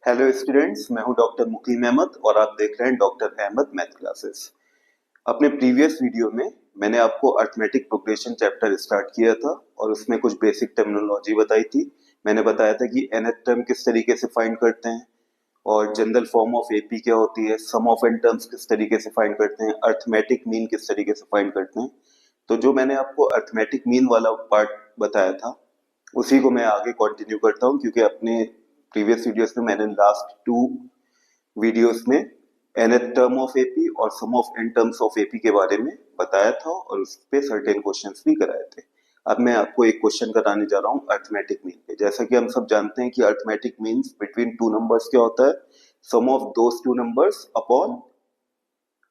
Hello students, मैं हूं doctor मुकीम अहमद और आप देख रहे हैं डॉक्टर अहमद मैथ क्लासेस। अपने प्रीवियस वीडियो में मैंने आपको अर्थमेटिक प्रोग्रेशन चैप्टर स्टार्ट किया था और उसमें कुछ बेसिक टर्मिनोलॉजी बताई थी। मैंने बताया था कि nth टर्म किस तरीके से फाइंड करते हैं और जनरल फॉर्म ऑफ एपी क्या होती है, सम ऑफ n टर्म्स किस तरीके से फाइंड करते हैं, अर्थमेटिक मीन किस तरीके से फाइंड करते हैं। तो जो मैंने आपको अर्थमेटिक मीन वाला पार्ट बताया था उसी को मैं आगे कंटिन्यू करता हूँ, क्योंकि अपने प्रीवियस वीडियोस में मैंने लास्ट टू वीडियोस में nth टर्म ऑफ एपी और sum of n terms of AP के बारे में बताया था और उस पे सर्टेन क्वेश्चंस भी कराए थे। अब मैं आपको एक क्वेश्चन कराने जा रहा हूँ अर्थमेटिक मीन पे। जैसा कि हम सब जानते हैं कि arithmetic means between two numbers क्या होता है, sum of those two numbers upon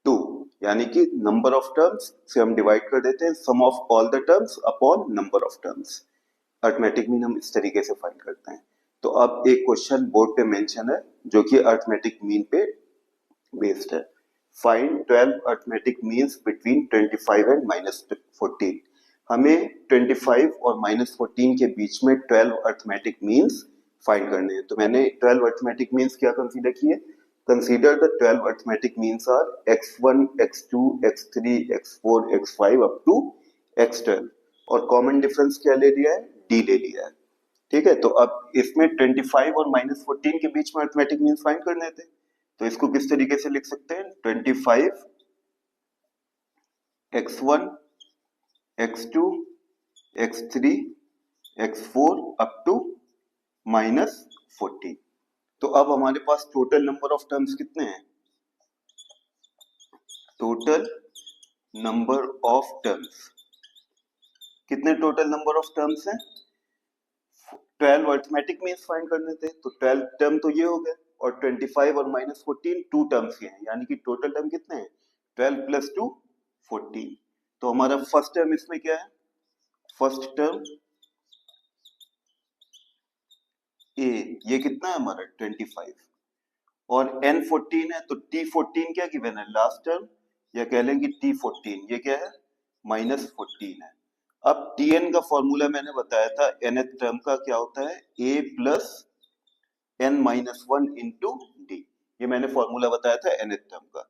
two, यानी कि नंबर ऑफ टर्म्स से हम डिवाइड कर देते हैं sum of all the terms upon number of terms. Arithmetic mean हम इस तरीके से फाइंड करते हैं। तो अब एक क्वेश्चन बोर्ड पे मेंशन है जो कि अर्थमेटिक मीन पे बेस्ड है। Find 12 arithmetic means between 25 and -14। हमें 25 और -14 के बीच में 12 अर्थमेटिक मीन्स फाइंड करने हैं। तो मैंने 12 अर्थमेटिक मीन्स क्या कंसीडर किए, consider the 12 arithmetic means are x1 x2 x3 x4 x5 up to x12 और कॉमन डिफरेंस क्या ले लिया है, d ले लिया है। ठीक है, तो अब इसमें 25 और -14 के बीच में अर्थमेटिक मीन्स फाइंड करने थे। तो इसको किस तरीके से लिख सकते हैं, 25 x1 x2 x3 x4 up to -14। तो अब हमारे पास टोटल नंबर ऑफ टर्म्स कितने हैं, टोटल नंबर ऑफ टर्म्स कितने, टोटल नंबर ऑफ टर्म्स हैं 12 अर्थमेटिक मीन्स फाइंड करने थे। तो 12 टर्म तो ये हो गए और 25 और -14 टू टर्म्स के हैं, यानी कि टोटल टर्म कितने हैं 12 प्लस 2 14। तो हमारा फर्स्ट टर्म इसमें क्या है, फर्स्ट टर्म ए, ये कितना है हमारा 25 और n14 है, तो t14 क्या गिवन है लास्ट टर्म, या कह लें कि t14 ये क्या है -14 है। अब tn का फॉर्मूला मैंने बताया था nth टर्म का क्या होता है, a plus n-1 into D, ये मैंने फॉर्मूला बताया था nth टर्म का।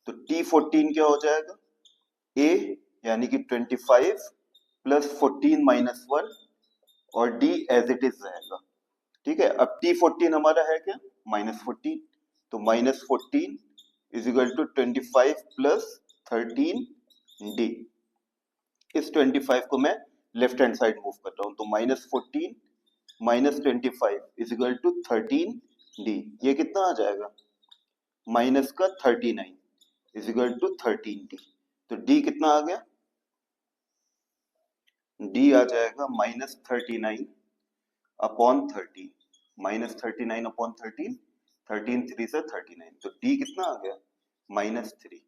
तो t14 क्या हो जाएगा, a यानी कि 25 प्लस 14 -1 और d एज इट इज रहेगा। ठीक है, अब t14 हमारा है क्या -14, तो -14 is equal to 25 plus 13 D. इस 25 को मैं लेफ्ट हैंड साइड मूव कर रहा हूं, तो -14 -25 इज इक्वल टू 13 डी, ये कितना आ जाएगा माइनस का 39 इज इक्वल टू 13 डी। तो डी कितना आ गया, डी आ जाएगा -39 अपॉन 13, -39 अपॉन 13, 13 3 से 39, तो डी कितना आ गया -3।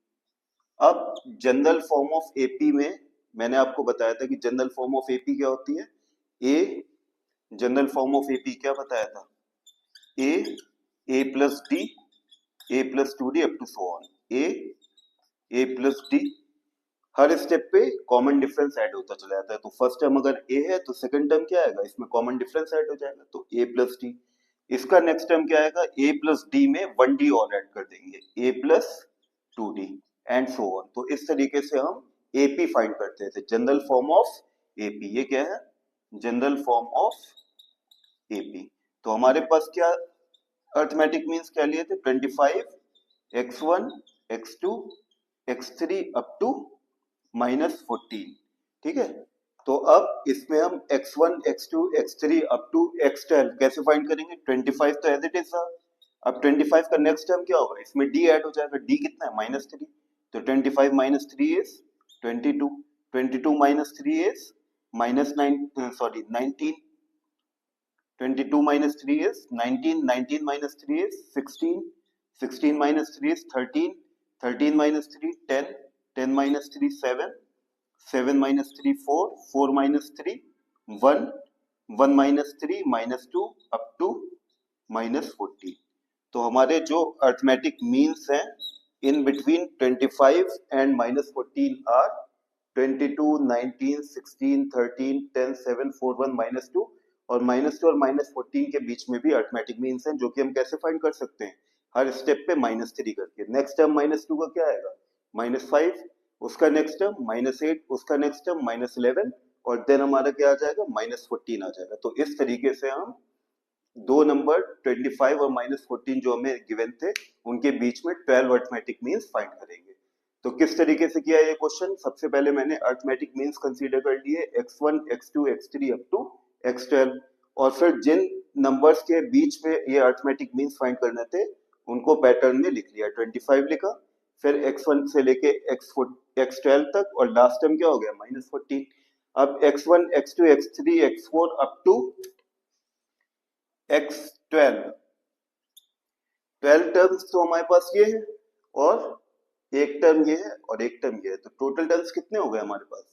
अब जनरल फॉर्म ऑफ एपी में मैंने आपको बताया था कि जनरल फॉर्म ऑफ एपी क्या होती है, a, general form of AP क्या बताया था, a plus d, a plus 2d up to so on, a plus d, हर स्टेप पे कॉमन डिफरेंस ऐड होता चला जाता है। तो फर्स्ट टर्म अगर ए है तो सेकंड टर्म क्या आएगा, इसमें कॉमन डिफरेंस ऐड हो जाएगा, तो ए प्लस डी। इसका नेक्स्ट टर्म क्या आएगा, ए प्लस डी में 1d और ऐड कर देंगे, a plus 2d and so on. तो इस तरीके से हम एपी फाइंड करते थे, जनरल फॉर्म ऑफ एपी, ये क्या है जनरल फॉर्म ऑफ एपी। तो हमारे पास क्या अर्थमेटिक मीन्स क्या लिए थे, 25 x1 x2 x3 up to -14। ठीक है, तो अब इसमें हम x1 x2 x3 up to x12 कैसे फाइंड करेंगे, 25 तो एज इट इज था। अब 25 का नेक्स्ट टर्म क्या होगा, इसमें d ऐड हो जाएगा, d कितना है -3, तो 25 -3 is 22, 22 -3 is -9 sorry 19, 22 minus 3 is 19, 19 minus 3 is 16, 16 minus 3 is 13, 13 minus 3 10, 10 minus 3 7, 7 minus 3 4, 4 minus 3 1, 1 minus 3 minus 2 up to -14। तो हमारे जो अर्थमेटिक मीन्स हैं इन बिटवीन 25 एंड -14 आर 22, 19, 16, 13, 10, 7, 4, 1, -2 और -2 और -14 के बीच में भी अरिथमेटिक मीन्स हैं, जो कि हम कैसे फाइंड कर सकते हैं, हर स्टेप पे -3 करके। नेक्स्ट टर्म -2 का क्या आएगा, -5, उसका नेक्स्ट टर्म -8, उसका नेक्स्ट टर्म -11 और देन हमारा क्या आ जाएगा, -14 आ जाएगा। तो इस तरीके से हम दो नंबर 25 और -14 जो हमें गिवन थे उनके बीच में 12 अरिथमेटिक मीन्स फाइंड करेंगे। तो किस तरीके से किया ये क्वेश्चन, सबसे पहले मैंने अरिथमेटिक मीन्स कंसीडर कर लिए x1 x2 x3 up to x12 और फिर जिन नंबर्स के बीच में ये अरिथमेटिक मीन्स फाइंड करने थे उनको पैटर्न में लिख लिया। 25 लिखा, फिर x1 से लेके x12 तक और लास्ट टर्म क्या हो गया, -14। अब x1 x2 x3 x4 up to x12, 12 terms तो हमारे पास ये है और एक टर्म ये है और एक टर्म ये है, तो टोटल टर्म्स कितने हो गए हमारे पास,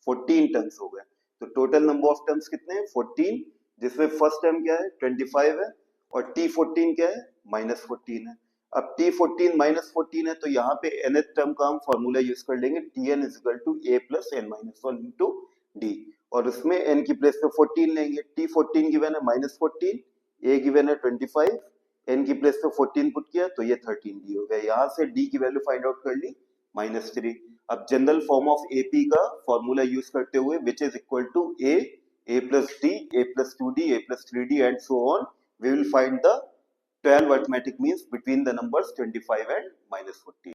14 टर्म्स हो गए। तो टोटल नंबर ऑफ टर्म्स कितने हैं, 14, जिसमें फर्स्ट टर्म क्या है, 25 है और t14 क्या है, -14 है। अब t14 -14 है तो यहाँ पे nth टर्म का हम फॉर्मूला यूज कर लेंगे, tn is equal to a plus n minus one into D, और उसमें n की प्लेस पे 14 लेंगे। t14 गिवन है -14, a गिवन है 25, n की प्लेस पे 14 पुट किया तो ये 13 डी हो गया। यहाँ से d की वैल्यू फाइंड आउट कर ली, -3। अब जनरल फॉर्म ऑफ AP का फॉर्मूला यूज करते हुए which is equal to a plus d, a plus 2d, a plus 3d and so on, we will find the 12 arithmetic means between the numbers 25 and -14.